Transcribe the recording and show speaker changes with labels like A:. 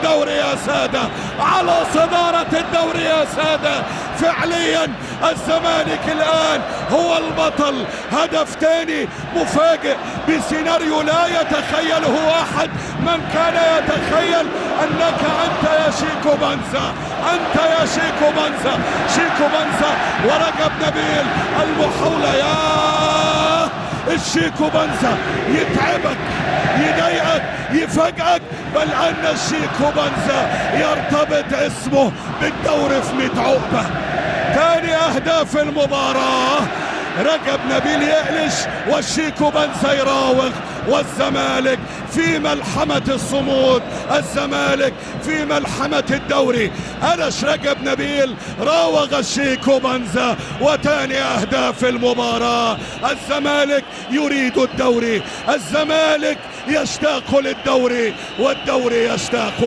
A: الدوري يا سادة، على صدارة الدوري يا سادة. فعليا الزمالك الآن هو البطل. هدف ثاني مفاجئ بسيناريو لا يتخيله أحد. من كان يتخيل أنك أنت يا شيكو بنزا، أنت يا شيكو بنزا، شيكو بنزا ورجب نبيل المحاولة. يا الشيكو بنزا يتعبك، يضايقك، يفاجئك، بل أن الشيكو بنزا يرتبط اسمه بالدوري في 100 عقبة. ثاني أهداف المباراة، رجب نبيل يقلش والشيكو بنزا يراوغ، والزمالك في ملحمة الصمود، الزمالك في ملحمة الدوري. قلش رجب نبيل، راوغ الشيكو بنزا، وتاني أهداف المباراة. الزمالك يريد الدوري، الزمالك يشتاق للدوري، والدوري يشتاق